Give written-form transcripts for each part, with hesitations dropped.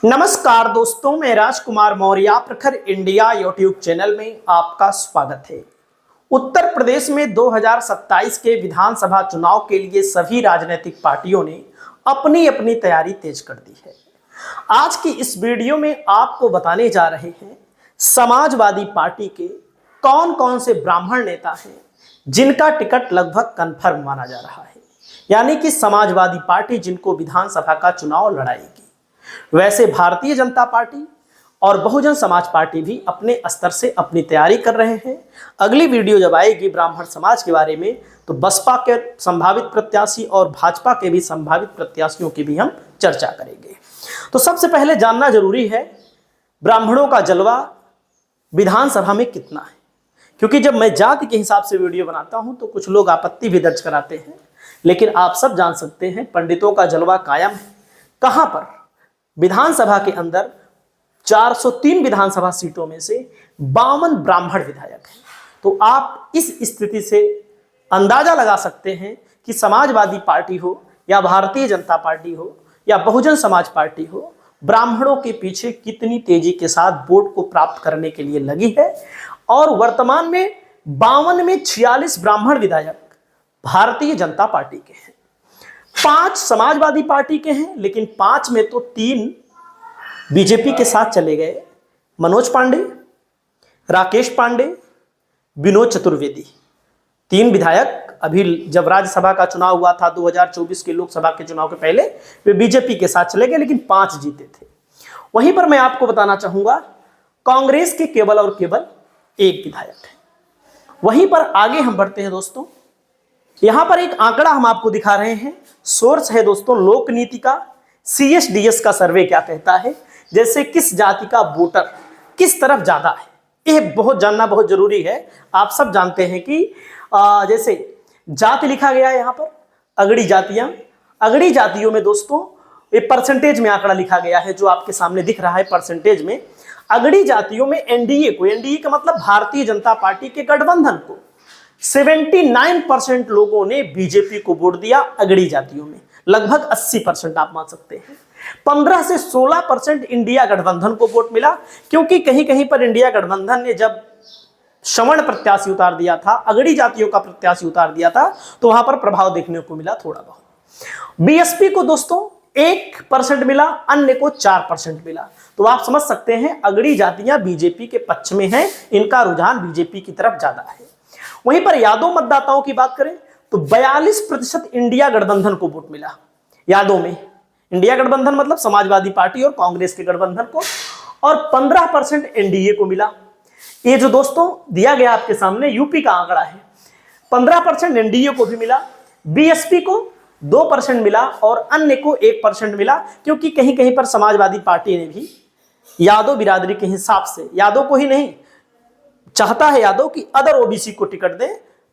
नमस्कार दोस्तों, मैं राजकुमार मौर्य प्रखर इंडिया यूट्यूब चैनल में आपका स्वागत है। उत्तर प्रदेश में 2027 के विधानसभा चुनाव के लिए सभी राजनीतिक पार्टियों ने अपनी अपनी तैयारी तेज कर दी है। आज की इस वीडियो में आपको बताने जा रहे हैं समाजवादी पार्टी के कौन कौन से ब्राह्मण नेता हैं जिनका टिकट लगभग कन्फर्म माना जा रहा है, यानी कि समाजवादी पार्टी जिनको विधानसभा का चुनाव लड़ाएगी। वैसे भारतीय जनता पार्टी और बहुजन समाज पार्टी भी अपने स्तर से अपनी तैयारी कर रहे हैं। अगली वीडियो जब आएगी ब्राह्मण समाज के बारे में, तो बसपा के संभावित प्रत्याशी और भाजपा के भी संभावित प्रत्याशियों की भी हम चर्चा करेंगे। तो सबसे पहले जानना जरूरी है ब्राह्मणों का जलवा विधानसभा में कितना है, क्योंकि जब मैं जाति के हिसाब से वीडियो बनाता हूं तो कुछ लोग आपत्ति भी दर्ज कराते हैं, लेकिन आप सब जान सकते हैं पंडितों का जलवा कायम है। कहां पर? विधानसभा के अंदर 403 विधानसभा सीटों में से 52 ब्राह्मण विधायक हैं। तो आप इस स्थिति से अंदाजा लगा सकते हैं कि समाजवादी पार्टी हो या भारतीय जनता पार्टी हो या बहुजन समाज पार्टी हो, ब्राह्मणों के पीछे कितनी तेजी के साथ वोट को प्राप्त करने के लिए लगी है। और वर्तमान में 52 में 46 ब्राह्मण विधायक भारतीय जनता पार्टी के हैं, 5 समाजवादी पार्टी के हैं, लेकिन 5 में तो 3 बीजेपी के साथ चले गए। मनोज पांडे, राकेश पांडे, विनोद चतुर्वेदी, 3 विधायक अभी जब राज्यसभा का चुनाव हुआ था 2024 के लोकसभा के चुनाव के पहले, वे बीजेपी के साथ चले गए, लेकिन 5 जीते थे। वहीं पर मैं आपको बताना चाहूंगा कांग्रेस के केवल और केवल 1 विधायक है। वहीं पर आगे हम बढ़ते हैं दोस्तों। यहां पर एक आंकड़ा हम आपको दिखा रहे हैं, सोर्स है दोस्तों लोक नीति का। CSDS का सर्वे क्या कहता है, जैसे किस जाति का वोटर किस तरफ ज्यादा है, यह बहुत जानना बहुत जरूरी है। आप सब जानते हैं कि जैसे जाति लिखा गया है यहां पर, अगड़ी जातियां, अगड़ी जातियों में दोस्तों ये परसेंटेज में आंकड़ा लिखा गया है जो आपके सामने दिख रहा है परसेंटेज में। अगड़ी जातियों में एनडीए को, एनडीए का मतलब भारतीय जनता पार्टी के गठबंधन को, 79% लोगों ने बीजेपी को वोट दिया। अगड़ी जातियों में लगभग 80% आप मान सकते हैं। 15 से 16% इंडिया गठबंधन को वोट मिला, क्योंकि कहीं कहीं पर इंडिया गठबंधन ने जब श्रवण प्रत्याशी उतार दिया था, अगड़ी जातियों का प्रत्याशी उतार दिया था, तो वहां पर प्रभाव देखने को मिला थोड़ा बहुत। बीएसपी को दोस्तों 1% मिला, अन्य को 4% मिला। तो आप समझ सकते हैं अगड़ी जातियां बीजेपी के पक्ष में हैं, इनका रुझान बीजेपी की तरफ ज्यादा है। वहीं पर यादव मतदाताओं की बात करें तो 42% इंडिया गठबंधन को वोट मिला। यादव में इंडिया गठबंधन मतलब समाजवादी पार्टी और कांग्रेस के गठबंधन को, और 15% एनडीए को मिला। ये जो दोस्तों दिया गया आपके सामने यूपी का आंकड़ा है। 15% एनडीए को भी मिला, बीएसपी को 2% मिला और अन्य को 1% मिला, क्योंकि कहीं कहीं पर समाजवादी पार्टी ने भी यादव बिरादरी के हिसाब से, यादव को ही नहीं चाहता है यादव कि अदर ओबीसी को टिकट दे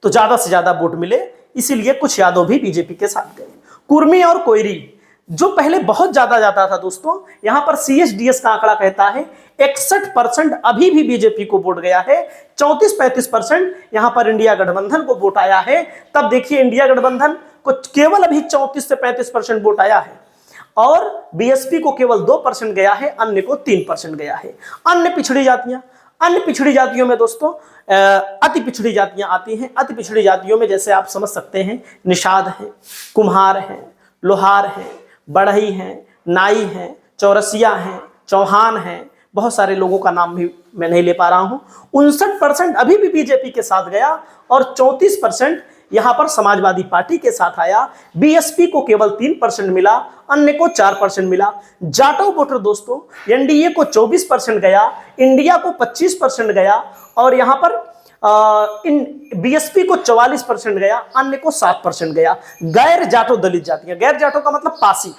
तो ज्यादा से ज्यादा वोट मिले, इसीलिए कुछ यादव भी बीजेपी के साथ गए। कुर्मी और कोयरी जो पहले बहुत ज्यादा जाता था दोस्तों, यहां पर CSDS का आंकड़ा कहता है 61% अभी भी बीजेपी को वोट गया है, 34-35% यहां पर इंडिया गठबंधन को वोट आया है। तब देखिए इंडिया गठबंधन को केवल अभी 34 से 35% वोट आया है और बीएसपी को केवल 2% गया है, अन्य को 3% गया है। अन्य पिछड़ी जातियां, अन्य पिछड़ी जातियों में दोस्तों अति पिछड़ी जातियां आती हैं। अति पिछड़ी जातियों में जैसे आप समझ सकते हैं निषाद हैं, कुम्हार हैं, लोहार हैं, बढ़ई हैं, नाई हैं, चौरसिया हैं, चौहान हैं, बहुत सारे लोगों का नाम भी मैं नहीं ले पा रहा हूं। 59% अभी भी बीजेपी के साथ गया और 34% यहां पर समाजवादी पार्टी के साथ आया। बीएसपी को केवल 3% मिला, अन्य को 4% मिला। जाटव वोटर दोस्तों एनडीए को 24% गया, इंडिया को 25% गया और यहां पर इन बीएसपी को 44% गया, अन्य को 7% गया। गैर जाटो दलित जातियां, गैर जाटो का मतलब पासी,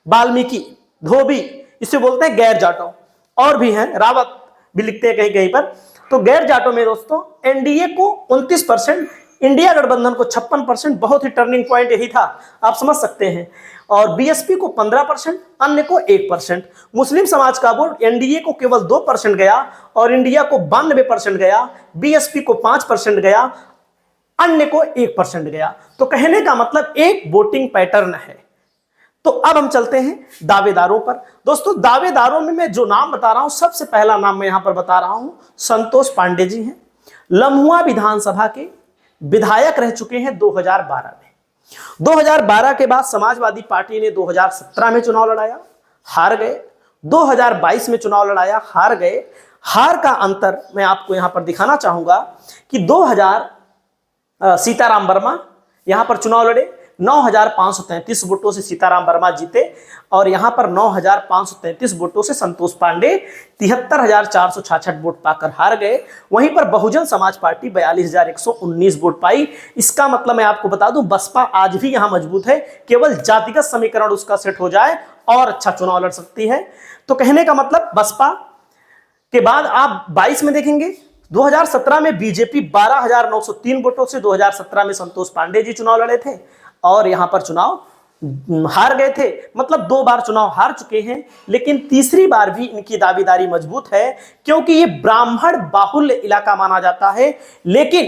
वाल्मीकि, धोबी, इसे बोलते हैं गैर जाटो, और भी हैं, रावत भी लिखते हैं कहीं कहीं पर। तो गैर जाटो में दोस्तों एनडीए को 29%, इंडिया गठबंधन को 56%, बहुत ही टर्निंग पॉइंट यही था, आप समझ सकते हैं। और बीएसपी को 15%, अन्य को 1%। मुस्लिम समाज का वोट एनडीए को केवल 2% गया और इंडिया को 92% गया, बीएसपी को 5% गया, अन्य को 1% गया। तो कहने का मतलब एक वोटिंग पैटर्न है। तो अब हम चलते हैं दावेदारों पर। दोस्तों दावेदारों में मैं जो नाम बता रहा हूं, सबसे पहला नाम मैं यहां पर बता रहा हूं, संतोष पांडे जी हैं। लम्हुआ विधानसभा के विधायक रह चुके हैं 2012 में। 2012 के बाद समाजवादी पार्टी ने 2017 में चुनाव लड़ाया, हार गए। 2022 में चुनाव लड़ाया, हार गए। हार का अंतर मैं आपको यहां पर दिखाना चाहूंगा कि 2000 सीताराम वर्मा यहां पर चुनाव लड़े, 9,533 वोटों से सीताराम वर्मा जीते, और यहां पर 9,533 वोटों से संतोष पांडे 73,466 वोट पाकर हार गए। वहीं पर बहुजन समाज पार्टी 42,119 वोट पाई। इसका मतलब मैं आपको बता दूं, बसपा आज भी यहां मजबूत है, केवल जातिगत समीकरण उसका सेट हो जाए और अच्छा चुनाव लड़ सकती है। तो कहने का मतलब बसपा के बाद आप 22 में देखेंगे, 2017 में बीजेपी 12,903 वोटों से 2017 में संतोष पांडे जी चुनाव लड़े थे और यहां पर चुनाव हार गए थे। मतलब 2 बार चुनाव हार चुके हैं, लेकिन तीसरी बार भी इनकी दावेदारी मजबूत है, क्योंकि ये ब्राह्मण बाहुल्य इलाका माना जाता है। लेकिन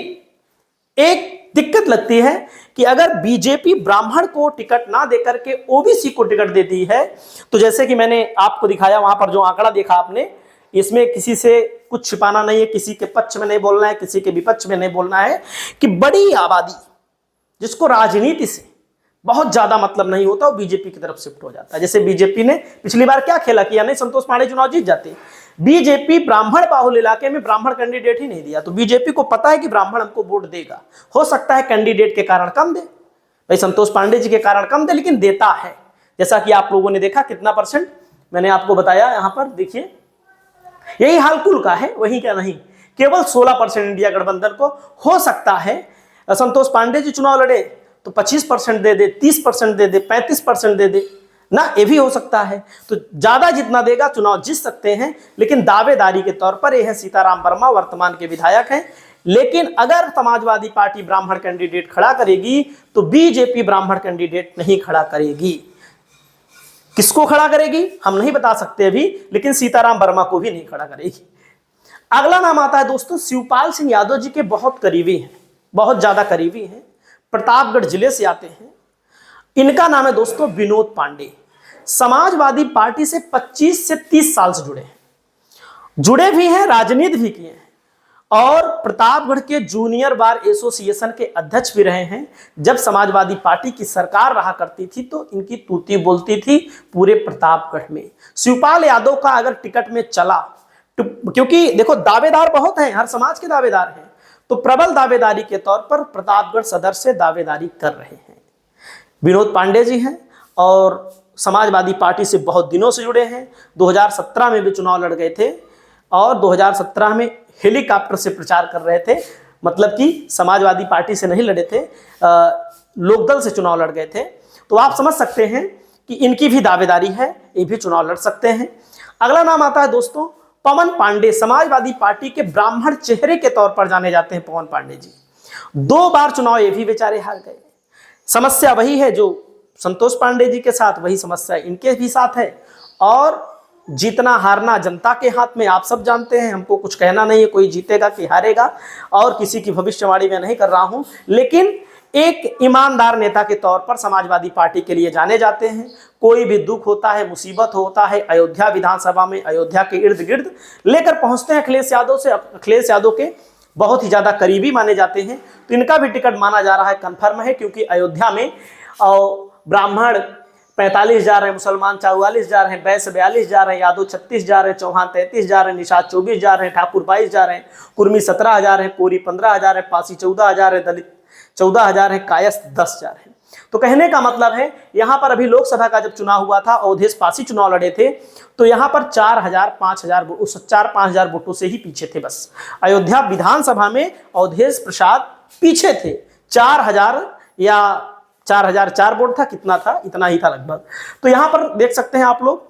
एक दिक्कत लगती है कि अगर बीजेपी ब्राह्मण को टिकट ना देकर के ओबीसी को टिकट देती है, तो जैसे कि मैंने आपको दिखाया, वहां पर जो आंकड़ा देखा आपने, इसमें किसी से कुछ छिपाना नहीं है, किसी के पक्ष में नहीं बोलना है, किसी के विपक्ष में नहीं बोलना है, कि बड़ी आबादी जिसको राजनीति से बहुत ज्यादा मतलब नहीं होता, वो बीजेपी की तरफ शिफ्ट हो जाता है। जैसे बीजेपी ने पिछली बार क्या खेला किया, नहीं संतोष पांडे चुनाव जीत जाते, बीजेपी ब्राह्मण बाहुल इलाके में ब्राह्मण कैंडिडेट ही नहीं दिया। तो बीजेपी को पता है कि ब्राह्मण हमको वोट देगा, हो सकता है कैंडिडेट के कारण कम दे, भाई संतोष पांडे जी के कारण कम दे, लेकिन देता है। जैसा कि आप लोगों ने देखा कितना परसेंट मैंने आपको बताया, यहां पर देखिए यही हाल कुल का है, वही क्या नहीं, केवल 16% इंडिया गठबंधन को। हो सकता है संतोष पांडे जी चुनाव लड़े तो 25% दे दे, 30% दे दे, 35% दे दे ना, ये भी हो सकता है। तो ज्यादा जितना देगा चुनाव जीत सकते हैं। लेकिन दावेदारी के तौर पर यह है सीताराम वर्मा वर्तमान के विधायक हैं। लेकिन अगर समाजवादी पार्टी ब्राह्मण कैंडिडेट खड़ा करेगी तो बीजेपी ब्राह्मण कैंडिडेट नहीं खड़ा करेगी। किसको खड़ा करेगी हम नहीं बता सकते अभी, लेकिन सीताराम वर्मा को भी नहीं खड़ा करेगी। अगला नाम आता है दोस्तों, शिवपाल सिंह यादव जी के बहुत करीबी हैं, बहुत ज्यादा करीबी हैं, प्रतापगढ़ जिले से आते हैं। इनका नाम है दोस्तों विनोद पांडे। समाजवादी पार्टी से 25 से 30 साल से जुड़े भी हैं, राजनीति भी किए हैं, और प्रतापगढ़ के जूनियर बार एसोसिएशन के अध्यक्ष भी रहे हैं। जब समाजवादी पार्टी की सरकार रहा करती थी तो इनकी तूती बोलती थी पूरे प्रतापगढ़ में। शिवपाल यादव का अगर टिकट में चला, क्योंकि देखो दावेदार बहुत हैं, हर समाज के दावेदार हैं, तो प्रबल दावेदारी के तौर पर प्रतापगढ़ सदर से दावेदारी कर रहे हैं विनोद पांडे जी हैं, और समाजवादी पार्टी से बहुत दिनों से जुड़े हैं। 2017 में भी चुनाव लड़ गए थे, और 2017 में हेलीकॉप्टर से प्रचार कर रहे थे, मतलब कि समाजवादी पार्टी से नहीं लड़े थे, लोकदल से चुनाव लड़ गए थे। तो आप समझ सकते हैं कि इनकी भी दावेदारी है, ये भी चुनाव लड़ सकते हैं। अगला नाम आता है दोस्तों पवन पांडे। समाजवादी पार्टी के ब्राह्मण चेहरे के तौर पर जाने जाते हैं पवन पांडे जी। 2 बार चुनाव ये भी बेचारे हार गए। समस्या वही है जो संतोष पांडे जी के साथ, वही समस्या इनके भी साथ है, और जीतना हारना जनता के हाथ में, आप सब जानते हैं, हमको कुछ कहना नहीं है कोई जीतेगा कि हारेगा, और किसी की भविष्यवाणी मैं नहीं कर रहा हूं। लेकिन एक ईमानदार नेता के तौर पर समाजवादी पार्टी के लिए जाने जाते हैं। कोई भी दुख होता है, मुसीबत होता है, अयोध्या विधानसभा में, अयोध्या के इर्द गिर्द लेकर पहुंचते हैं अखिलेश यादव से। अखिलेश यादव के बहुत ही ज्यादा करीबी माने जाते हैं, तो इनका भी टिकट माना जा रहा है कन्फर्म है, क्योंकि अयोध्या में ब्राह्मण 45 जा रहे हैं, मुसलमान 44 जा रहे हैं, बैस 42 जा रहे हैं, यादव 36 जा रहे हैं, चौहान 33 जा रहे हैं, निषाद 24 जा रहे हैं, ठाकुर 22 जा रहे हैं, कुर्मी 17 जा रहे हैं, कोरी 15 जा रहे हैं, पासी 14 जा रहे हैं, दलित 14 जा रहे हैं, कायस्थ 10 जा रहे हैं। तो कहने का मतलब है, यहां पर अभी लोकसभा का जब चुनाव हुआ था, अवधेश पासी चुनाव लड़े थे, तो यहां पर 4,000-5,000 वोटों से ही पीछे थे बस। अयोध्या विधानसभा में अवधेश प्रसाद पीछे थे, 4,000 या 4,004 वोट था, कितना था, इतना ही था लगभग। तो यहां पर देख सकते हैं आप लोग,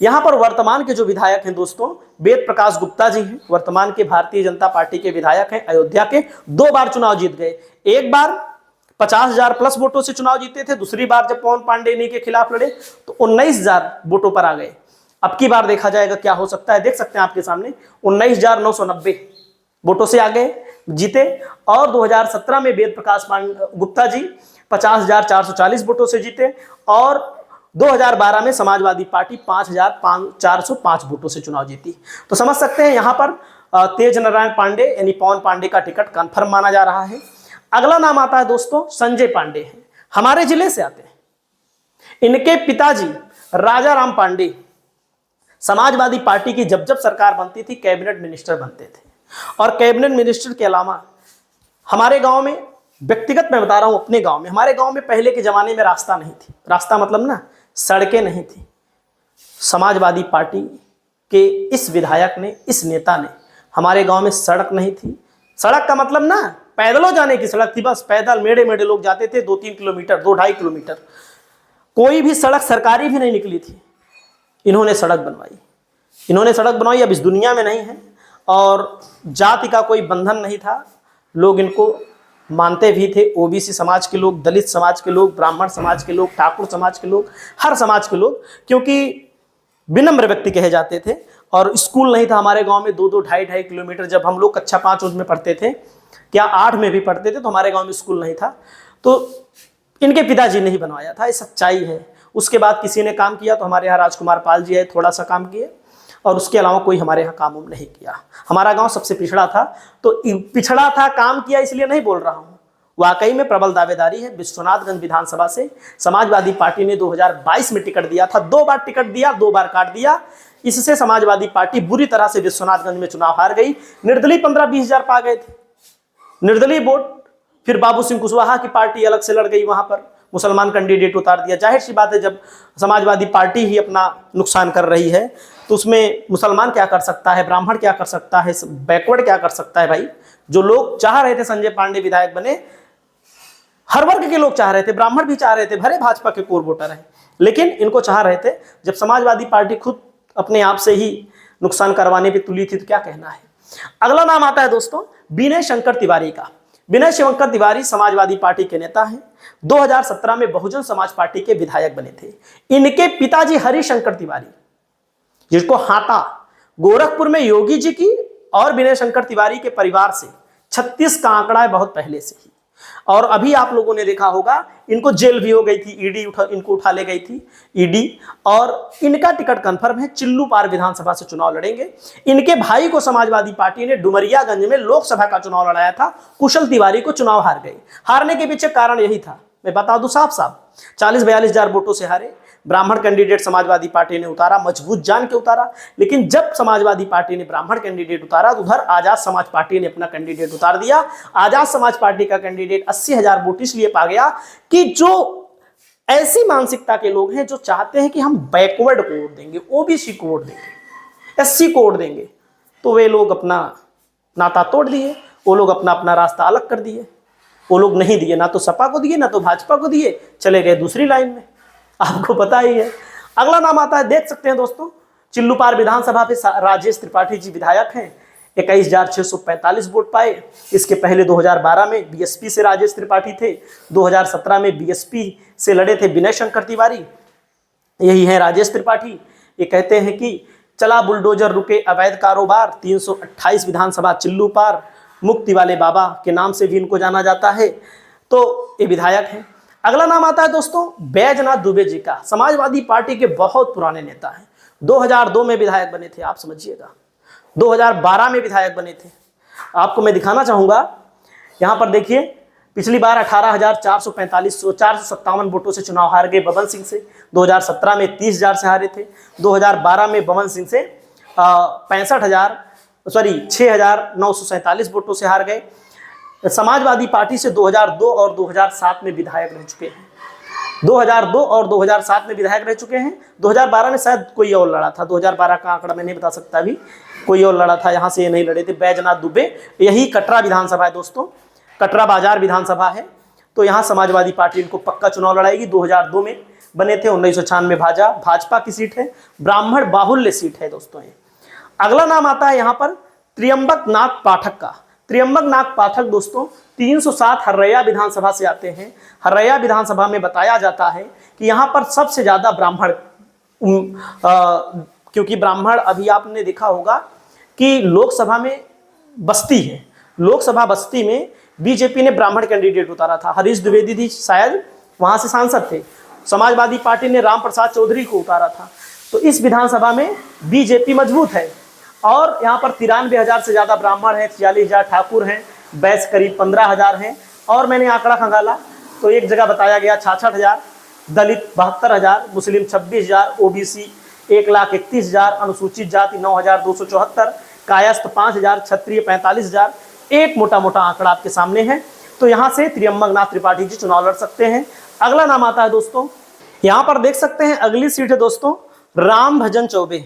यहां पर वर्तमान के जो विधायक हैं दोस्तों, वेद प्रकाश गुप्ता जी हैं, वर्तमान के भारतीय जनता पार्टी के विधायक हैं, अयोध्या के 2 बार चुनाव जीत गए। एक बार 50,000 प्लस वोटों से चुनाव जीते थे, दूसरी बार जब पवन पांडे इन्हीं के खिलाफ लड़े तो 19,000 वोटों पर आ गए। अब की बार देखा जाएगा क्या हो सकता है, देख सकते हैं आपके सामने 19,990 वोटों से आ गए, जीते। और 2017 में वेद प्रकाश गुप्ता जी 50,440 वोटों से जीते, और 2012 में समाजवादी पार्टी 5,405 वोटों से चुनाव जीती। तो समझ सकते हैं यहाँ पर तेज नारायण पांडे यानी पवन पांडे का टिकट कंफर्म माना जा रहा है। अगला नाम आता है दोस्तों संजय पांडे हैं, हमारे जिले से आते हैं। इनके पिताजी राजा राम पांडे समाजवादी पार्टी की जब जब सरकार बनती थी कैबिनेट मिनिस्टर बनते थे। और कैबिनेट मिनिस्टर के अलावा हमारे गांव में, व्यक्तिगत मैं बता रहा हूं अपने गांव में, हमारे गांव में पहले के जमाने में रास्ता नहीं थी। रास्ता मतलब ना सड़कें नहीं थी। समाजवादी पार्टी के इस विधायक ने, इस नेता ने, हमारे गांव में सड़क नहीं थी। सड़क का मतलब ना पैदलों जाने की सड़क थी, बस पैदल मेढ़े मेढ़े लोग जाते थे 2-3 किलोमीटर, 2-2.5 किलोमीटर। कोई भी सड़क सरकारी भी नहीं निकली थी। इन्होंने सड़क बनवाई, इन्होंने सड़क बनवाई। अब इस दुनिया में नहीं है और जाति का कोई बंधन नहीं था। लोग इनको मानते भी थे, ओबीसी समाज के लोग, दलित समाज के लोग, ब्राह्मण समाज के लोग, ठाकुर समाज के लोग, हर समाज के लोग, क्योंकि विनम्र व्यक्ति कहे जाते थे। और स्कूल नहीं था हमारे गांव में, 2-2, 2.5 किलोमीटर। जब हम लोग कक्षा 5 में पढ़ते थे, क्या 8 में भी पढ़ते थे, तो हमारे गांव में स्कूल नहीं था। तो इनके पिताजी ने ही बनवाया था, ये सच्चाई है। उसके बाद किसी ने काम किया तो हमारे यहाँ राजकुमार पाल जी है, थोड़ा सा काम किए, और उसके अलावा कोई हमारे यहाँ काम नहीं किया। हमारा गांव सबसे पिछड़ा था, तो पिछड़ा था, काम किया इसलिए नहीं बोल रहा हूँ, वाकई में प्रबल दावेदारी है। विश्वनाथगंज विधानसभा से समाजवादी पार्टी ने 2022 में टिकट दिया था, 2 बार टिकट दिया, 2 बार काट दिया। इससे समाजवादी पार्टी बुरी तरह से विश्वनाथगंज में चुनाव हार गई। निर्दलीय 15-20 हजार पा गए थे, निर्दलीय वोट। फिर बाबू सिंह कुशवाहा की पार्टी अलग से लड़ गई, वहां पर मुसलमान कैंडिडेट उतार दिया। जाहिर सी बात है, जब समाजवादी पार्टी ही अपना नुकसान कर रही है तो उसमें मुसलमान क्या कर सकता है, ब्राह्मण क्या कर सकता है, बैकवर्ड क्या कर सकता है भाई। जो लोग चाह रहे थे संजय पांडे विधायक बने, हर वर्ग के लोग चाह रहे थे, ब्राह्मण भी चाह रहे थे, भले भाजपा के कोर वोटर हैं, लेकिन इनको चाह रहे थे। जब समाजवादी पार्टी खुद अपने आप से ही नुकसान करवाने पे तुली थी तो क्या कहना है। अगला नाम आता है दोस्तों विनय शंकर तिवारी का। विनय शंकर तिवारी समाजवादी पार्टी के नेता हैं। 2017 में बहुजन समाज पार्टी के विधायक बने थे। इनके पिताजी हरिशंकर तिवारी, जिसको हाता गोरखपुर में योगी जी की और विनय शंकर तिवारी के परिवार से 36 का आंकड़ा है बहुत पहले से ही। और अभी आप लोगों ने देखा होगा इनको जेल भी हो गई थी, ईडी इनको उठा ले गई थी ईडी। और इनका टिकट कंफर्म है, चिल्लूपार विधानसभा से चुनाव लड़ेंगे। इनके भाई को समाजवादी पार्टी ने डुमरियागंज में लोकसभा का चुनाव लड़ाया था, कुशल तिवारी को चुनाव हार गए। हारने के पीछे कारण यही था, मैं बता दूं साफ साफ, 40-42 हजार वोटों से हारे। ब्राह्मण कैंडिडेट समाजवादी पार्टी ने उतारा, मजबूत जान के उतारा। लेकिन जब समाजवादी पार्टी ने ब्राह्मण कैंडिडेट उतारा तो उधर आजाद समाज पार्टी ने अपना कैंडिडेट उतार दिया। आजाद समाज पार्टी का कैंडिडेट 80,000 वोट इसलिए पा गया कि जो ऐसी मानसिकता के लोग हैं जो चाहते हैं कि हम बैकवर्ड को वोट देंगे, ओबीसी को वोट देंगे, एससी को वोट देंगे, तो वे लोग अपना नाता तोड़ दिए। वो लोग अपना अपना रास्ता अलग कर दिए। वो लोग नहीं दिए, ना तो सपा को दिए ना तो भाजपा को दिए, चले गए दूसरी लाइन में, आपको पता ही है। अगला नाम आता है, देख सकते हैं दोस्तों, चिल्लूपार विधानसभा पे राजेश त्रिपाठी जी विधायक हैं। 21,645 वोट पाए। इसके पहले 2012 में बीएसपी से राजेश त्रिपाठी थे, 2017 में बीएसपी से लड़े थे विनय शंकर तिवारी। यही है राजेश त्रिपाठी। ये कहते हैं कि चला बुलडोजर रुके अवैध कारोबार। 328 विधानसभा चिल्लूपार, मुक्ति वाले बाबा के नाम से भी इनको जाना जाता है। तो ये विधायक हैं। अगला नाम आता है दोस्तों बैजनाथ दुबे जी का। समाजवादी पार्टी के बहुत पुराने नेता हैं। 2002 में विधायक बने थे, आप समझिएगा। 2012 में विधायक बने थे। आपको मैं दिखाना चाहूंगा, यहां पर देखिए, पिछली बार 18,457 वोटों से चुनाव हार गए बबन सिंह से। 2017 में 30,000 से हारे थे। 2012 में बबन सिंह से 6,947 वोटों से हार गए। समाजवादी पार्टी से 2002 और 2007 में विधायक रह चुके हैं। 2002 और 2007 में विधायक रह चुके हैं। 2012 में शायद कोई और लड़ा था, 2012 का आंकड़ा मैं नहीं बता सकता अभी, कोई और लड़ा था, यहाँ से ये नहीं लड़े थे। बैजनाथ दुबे, यही कटरा विधानसभा है दोस्तों, कटरा बाजार विधानसभा है। तो यहाँ समाजवादी पार्टी इनको पक्का चुनाव लड़ाएगी। 2002 में बने थे। 1996 भाजपा की सीट है, ब्राह्मण बाहुल्य सीट है दोस्तों ये। अगला नाम आता है यहाँ पर त्रियंबक नाथ पाठक का। त्रियंबक नाथ पाठक दोस्तों 307 हर्रैया विधानसभा से आते हैं। हर्रैया विधानसभा में बताया जाता है कि यहाँ पर सबसे ज्यादा ब्राह्मण, क्योंकि ब्राह्मण, अभी आपने देखा होगा कि लोकसभा में बस्ती है, लोकसभा बस्ती में बीजेपी ने ब्राह्मण कैंडिडेट उतारा था। हरीश द्विवेदी जी शायद वहां से सांसद थे। समाजवादी पार्टी ने राम प्रसाद चौधरी को उतारा था। तो इस विधानसभा में बीजेपी मजबूत है और यहाँ पर 93,000 से ज़्यादा ब्राह्मण हैं, 46,000 ठाकुर हैं, बैस करीब 15,000 हैं। और मैंने आंकड़ा खंगाला तो एक जगह बताया गया 66,000, दलित 72,000, मुस्लिम 26,000, ओबीसी 1,31,000, अनुसूचित जाति 9,274, कायस्थ 5,000, क्षत्रिय 45,000। एक मोटा मोटा आंकड़ा आपके सामने है। तो यहाँ से त्र्यंबकनाथ त्रिपाठी जी चुनाव लड़ सकते हैं। अगला नाम आता है दोस्तों, यहाँ पर देख सकते हैं अगली सीट है दोस्तों रामभजन चौबे।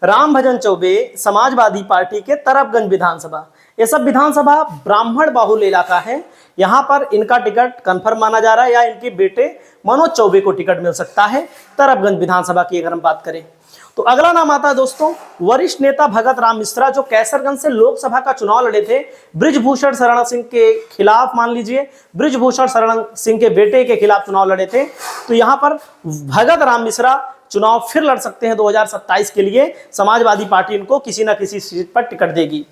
रामभजन चौबे समाजवादी पार्टी के तरफगंज विधानसभा। ये सब विधानसभा ब्राह्मण बाहुल्य इलाका है। यहाँ पर इनका टिकट कंफर्म माना जा रहा है या इनके बेटे मनोज चौबे को टिकट मिल सकता है तरफगंज विधानसभा की अगर हम बात करें। तो अगला नाम आता है दोस्तों वरिष्ठ नेता भगत राम मिश्रा, जो कैसरगंज से लोकसभा का चुनाव लड़े थे बृजभूषण शरण सिंह के खिलाफ। मान लीजिए बृजभूषण शरण सिंह के बेटे के खिलाफ चुनाव लड़े थे। तो यहाँ पर भगत राम मिश्रा चुनाव फिर लड़ सकते हैं 2027 के लिए। समाजवादी पार्टी इनको किसी ना किसी सीट पर टिकट देगी।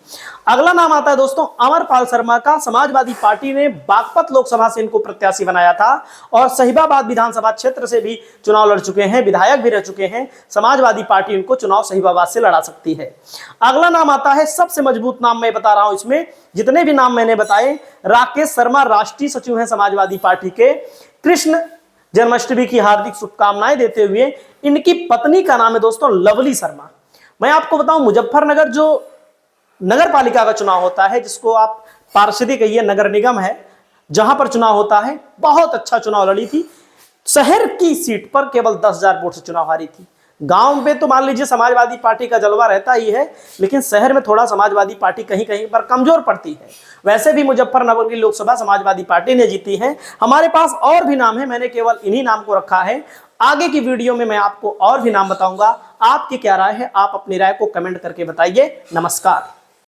अगला नाम आता है दोस्तों अमरपाल शर्मा का। समाजवादी पार्टी ने बागपत लोकसभा से इनको प्रत्याशी बनाया था और सहिबाबाद विधानसभा क्षेत्र से भी चुनाव लड़ चुके हैं, विधायक भी रह चुके हैं। समाजवादी पार्टी इनको चुनाव सहिबाबाद से लड़ा सकती है। अगला नाम आता है सबसे मजबूत नाम मैं बता रहा हूं, इसमें जितने भी नाम मैंने बताए, राकेश शर्मा राष्ट्रीय सचिव हैं समाजवादी पार्टी के। कृष्ण जन्माष्टमी की हार्दिक शुभकामनाएं देते हुए इनकी पत्नी का नाम है दोस्तों लवली शर्मा। मैं आपको बताऊं मुजफ्फरनगर जो नगर पालिका का चुनाव होता है, जिसको आप पार्षदी कहिए, नगर निगम है, जहां पर चुनाव होता है, बहुत अच्छा चुनाव लड़ी थी। शहर की सीट पर केवल 10,000 वोट से चुनाव हारी थी। गांव में तो मान लीजिए समाजवादी पार्टी का जलवा रहता ही है, लेकिन शहर में थोड़ा समाजवादी पार्टी कहीं कहीं पर कमजोर पड़ती है। वैसे भी मुजफ्फरनगर की लोकसभा समाजवादी पार्टी ने जीती है। हमारे पास और भी नाम है, मैंने केवल इन्हीं नाम को रखा है। आगे की वीडियो में मैं आपको और भी नाम बताऊंगा। आपकी क्या राय है, आप अपनी राय को कमेंट करके बताइए। नमस्कार।